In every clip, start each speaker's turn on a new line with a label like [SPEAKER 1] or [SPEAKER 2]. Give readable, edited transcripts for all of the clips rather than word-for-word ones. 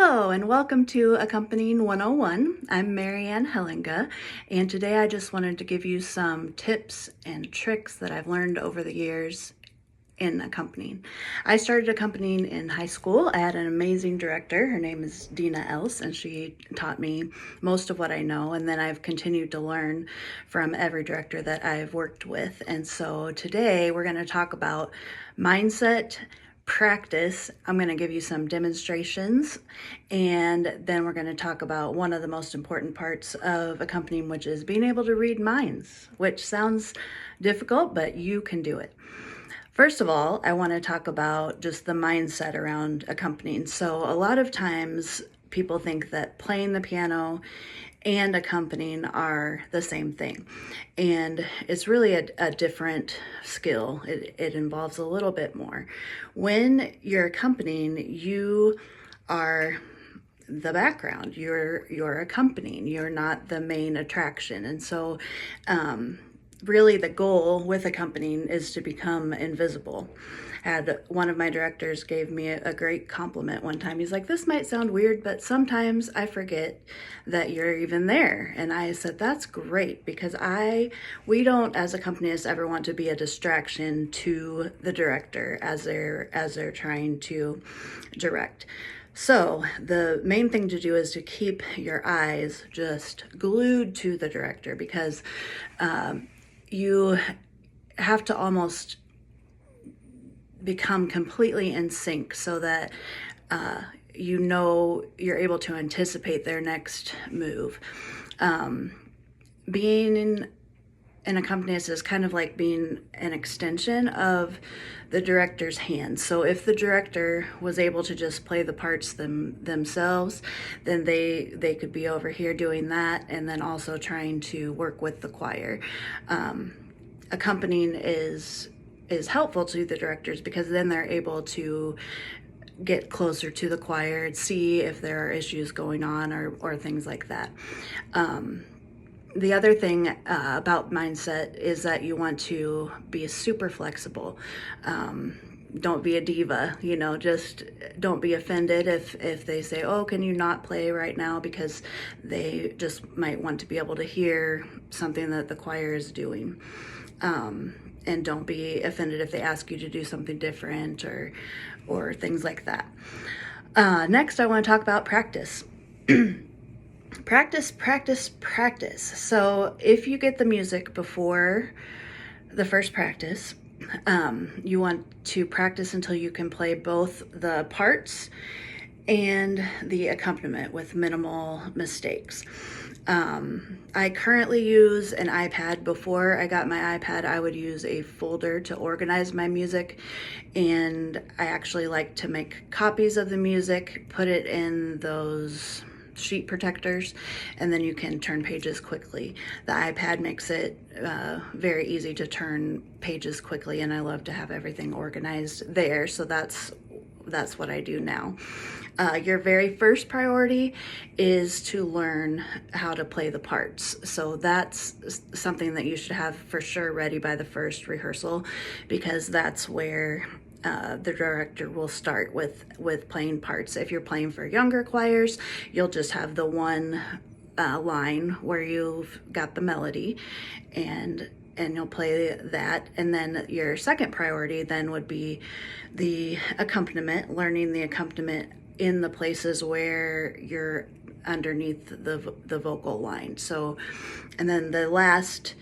[SPEAKER 1] Hello and welcome to Accompanying 101. I'm Marianne Hellinga, and today I just wanted to give you some tips and tricks that I've learned over the years in accompanying. I started accompanying in high school. I had an amazing director. Her name is Dina Else, and she taught me most of what I know, and then I've continued to learn from every director that I've worked with. And so today we're going to talk about mindset, practice. I'm going to give you some demonstrations, and then we're going to talk about one of the most important parts of accompanying, which is being able to read minds, which sounds difficult, but you can do it. First of all, I want to talk about just the mindset around accompanying. So a lot of times people think that playing the piano and accompanying are the same thing. And it's really a different skill. It involves a little bit more. When you're accompanying, you are the background. You're accompanying. You're not the main attraction. And so really the goal with accompanying is to become invisible. Had one of my directors gave me a great compliment one time. He's like, "This might sound weird, but sometimes I forget that you're even there." And I said, "That's great, because we don't as accompanists ever want to be a distraction to the director as they're trying to direct." So the main thing to do is to keep your eyes just glued to the director, because you have to almost become completely in sync so that you're able to anticipate their next move. Being an accompanist is kind of like being an extension of the director's hands. So if the director was able to just play the parts themselves, then they could be over here doing that, and then also trying to work with the choir. Accompanying is helpful to the directors, because then they're able to get closer to the choir and see if there are issues going on or things like that. The other thing about mindset is that you want to be super flexible. Don't be a diva, just don't be offended if they say, "Oh, can you not play right now?" because they just might want to be able to hear something that the choir is doing. And don't be offended if they ask you to do something different or things like that. Next, I want to talk about practice. Practice, practice, practice. So if you get the music before the first practice, you want to practice until you can play both the parts and the accompaniment with minimal mistakes. I currently use an iPad. Before I got my iPad, I would use a folder to organize my music, and I actually like to make copies of the music, put it in those sheet protectors, and then you can turn pages quickly. The iPad makes it very easy to turn pages quickly, and I love to have everything organized there, so that's what I do now. Your very first priority is to learn how to play the parts. So that's something that you should have for sure ready by the first rehearsal, because that's where the director will start with playing parts. If you're playing for younger choirs, you'll just have the one line where you've got the melody, and you'll play that. And then your second priority then would be the accompaniment, learning the accompaniment in the places where you're underneath the vocal line. So, and then the last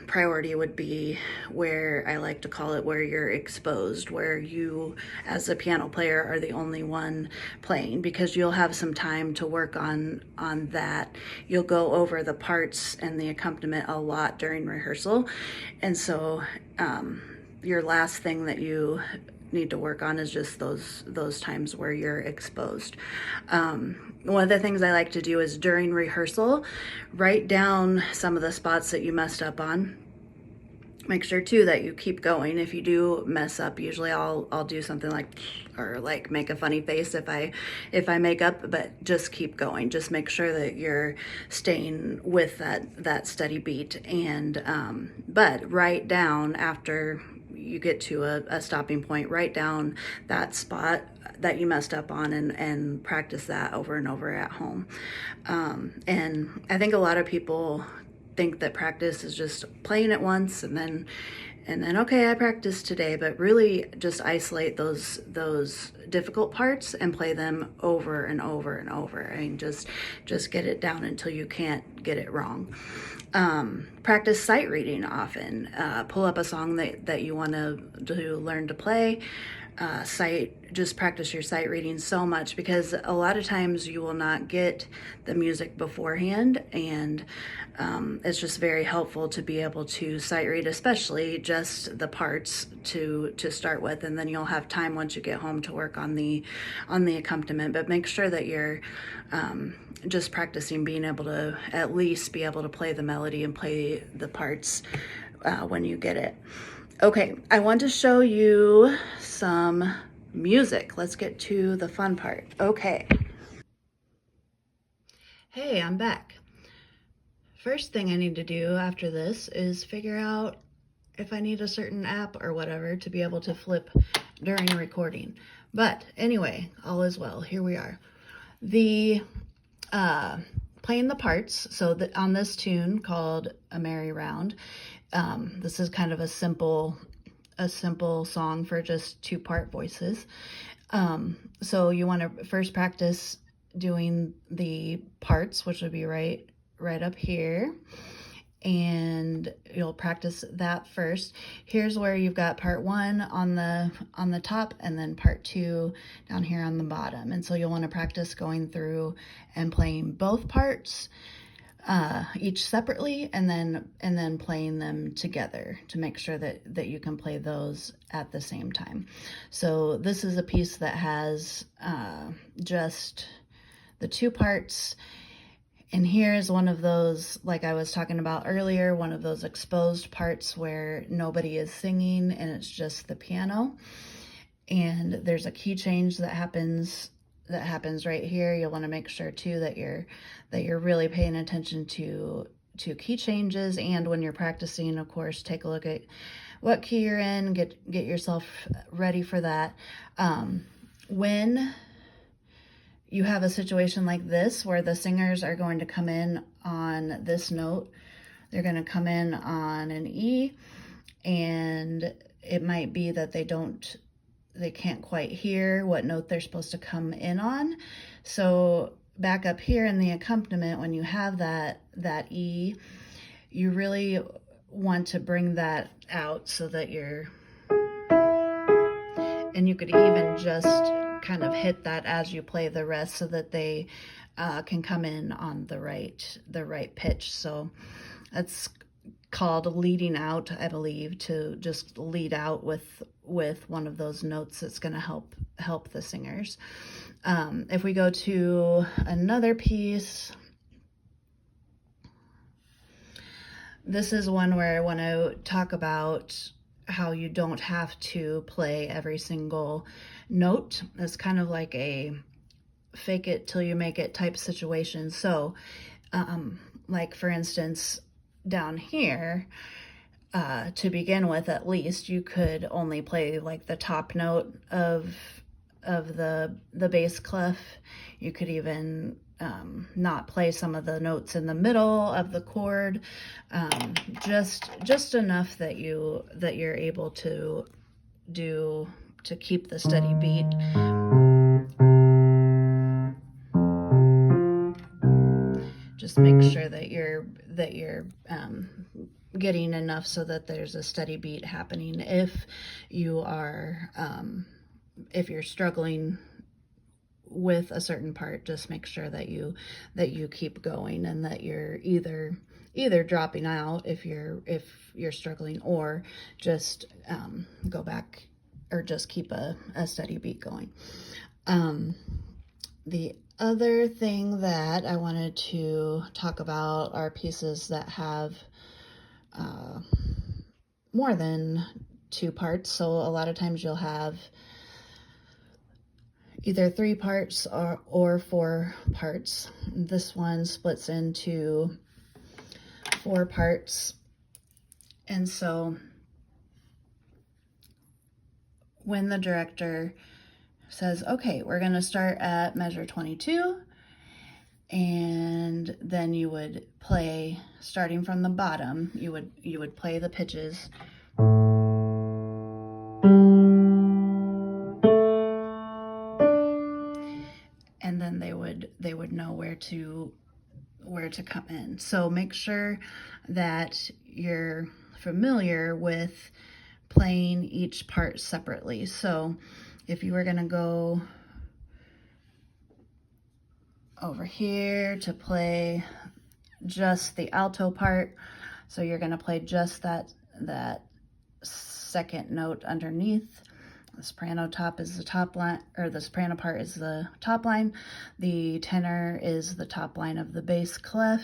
[SPEAKER 1] priority would be where I like to call it where you're exposed, where you as a piano player are the only one playing, because you'll have some time to work on that. You'll go over the parts and the accompaniment a lot during rehearsal, and so your last thing that you need to work on is just those times where you're exposed. One of the things I like to do is during rehearsal, write down some of the spots that you messed up on. Make sure too that you keep going. If you do mess up, usually I'll do something like make a funny face if I make up, but just keep going. Just make sure that you're staying with that steady beat, and but write down after you get to a stopping point, write down that spot that you messed up on and practice that over and over at home. And I think a lot of people think that practice is just playing it once and then okay, I practiced today, but really just isolate those difficult parts and play them over and over and over. I mean, just get it down until you can't get it wrong. Practice sight reading often. Pull up a song that you want to learn to play. Just practice your sight reading so much, because a lot of times you will not get the music beforehand, and it's just very helpful to be able to sight read, especially just the parts to start with, and then you'll have time once you get home to work on the accompaniment. But make sure that you're just practicing being able to at least be able to play the melody and play the parts when you get it. Okay, I want to show you some music. Let's get to the fun part. Okay. Hey, I'm back. First thing I need to do after this is figure out if I need a certain app or whatever to be able to flip during recording. But anyway, all is well. Here we are. The playing the parts. So that on this tune called A Merry Round, this is kind of a simple song for just 2-part voices. So you want to first practice doing the parts, which would be right up here, and you'll practice that first. Here's where you've got part 1 on the top, and then part 2 down here on the bottom. And so you'll want to practice going through and playing both parts, each separately, and then playing them together to make sure that you can play those at the same time. So this is a piece that has just the 2 parts. And here's one of those, like I was talking about earlier, one of those exposed parts where nobody is singing and it's just the piano. And there's a key change that happens right here. You'll want to make sure too that you're really paying attention to key changes. And when you're practicing, of course, take a look at what key you're in, get yourself ready for that. When you have a situation like this where the singers are going to come in on this note, they're going to come in on an E, and it might be that they can't quite hear what note they're supposed to come in on. So back up here in the accompaniment, when you have that E, you really want to bring that out so that and you could even just kind of hit that as you play the rest so that they can come in on the right pitch. So that's called leading out, I believe, to just lead out with one of those notes that's going to help the singers. If we go to another piece, this is one where I want to talk about how you don't have to play every single note. It's kind of like a fake it till you make it type situation. So like for instance, down here, to begin with, at least you could only play like the top note of the bass clef. You could even not play some of the notes in the middle of the chord, just enough that you're able to keep the steady beat. Just make sure that you're getting enough so that there's a steady beat happening. If you're struggling with a certain part, just make sure that you keep going, and that you're either dropping out if you're struggling, or just go back, or just keep a steady beat going. The other thing that I wanted to talk about are pieces that have more than 2 parts. So a lot of times you'll have either 3 parts or 4 parts. This one splits into 4 parts. And so when the director says, okay, we're going to start at measure 22, and then you would play, starting from the bottom, you would play the pitches. And then they would know where to come in. So make sure that you're familiar with playing each part separately. So if you were going to go over here to play just the alto part, so you're going to play just that second note underneath. The soprano top is the top line, or the soprano part is the top line. The tenor is the top line of the bass clef,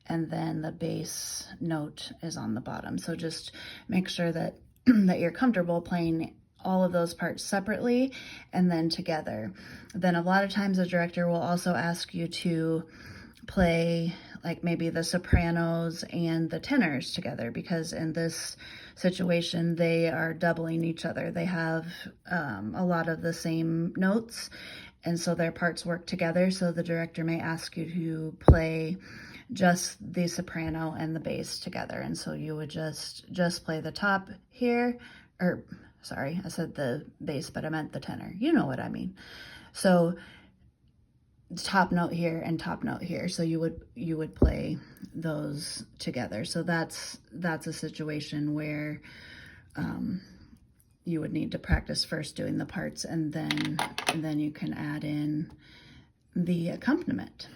[SPEAKER 1] and then the bass note is on the bottom. So just make sure that that you're comfortable playing all of those parts separately and then together. Then a lot of times the director will also ask you to play like maybe the sopranos and the tenors together, because in this situation they are doubling each other. They have a lot of the same notes, and so their parts work together. So the director may ask you to play just the soprano and the bass together, and so you would just play the top here, or sorry, I said the bass, but I meant the tenor. You know what I mean. So top note here and top note here. So you would play those together. So that's a situation where you would need to practice first doing the parts, and then you can add in the accompaniment.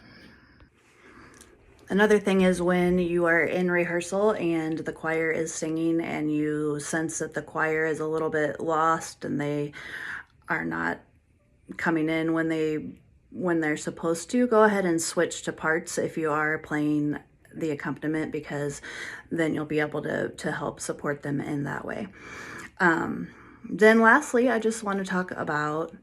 [SPEAKER 1] Another thing is when you are in rehearsal and the choir is singing and you sense that the choir is a little bit lost and they are not coming in when they're supposed to, go ahead and switch to parts if you are playing the accompaniment, because then you'll be able to help support them in that way. Then lastly, I just want to talk about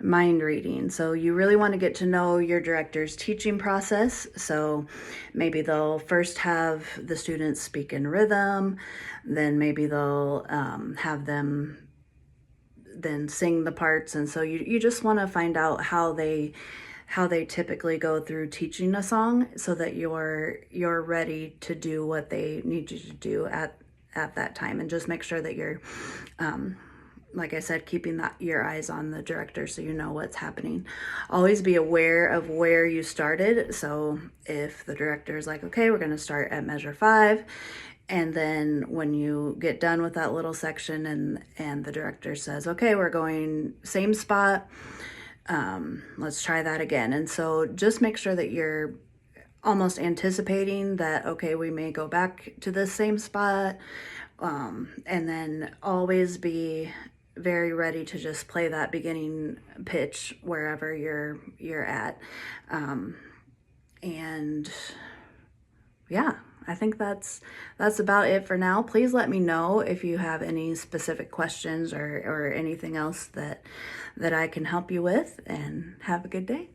[SPEAKER 1] mind reading. So you really want to get to know your director's teaching process. So maybe they'll first have the students speak in rhythm, then maybe they'll have them then sing the parts. And so you just want to find out how they typically go through teaching a song, so that you're ready to do what they need you to do at that time. And just make sure that you're like I said, keeping your eyes on the director so you know what's happening. Always be aware of where you started. So if the director is like, okay, we're going to start at measure 5, and then when you get done with that little section and the director says, okay, we're going same spot, let's try that again. And so just make sure that you're almost anticipating that, okay, we may go back to this same spot, and then always be very ready to just play that beginning pitch wherever you're at. And yeah, I think that's about it for now. Please let me know if you have any specific questions or anything else that I can help you with, and have a good day.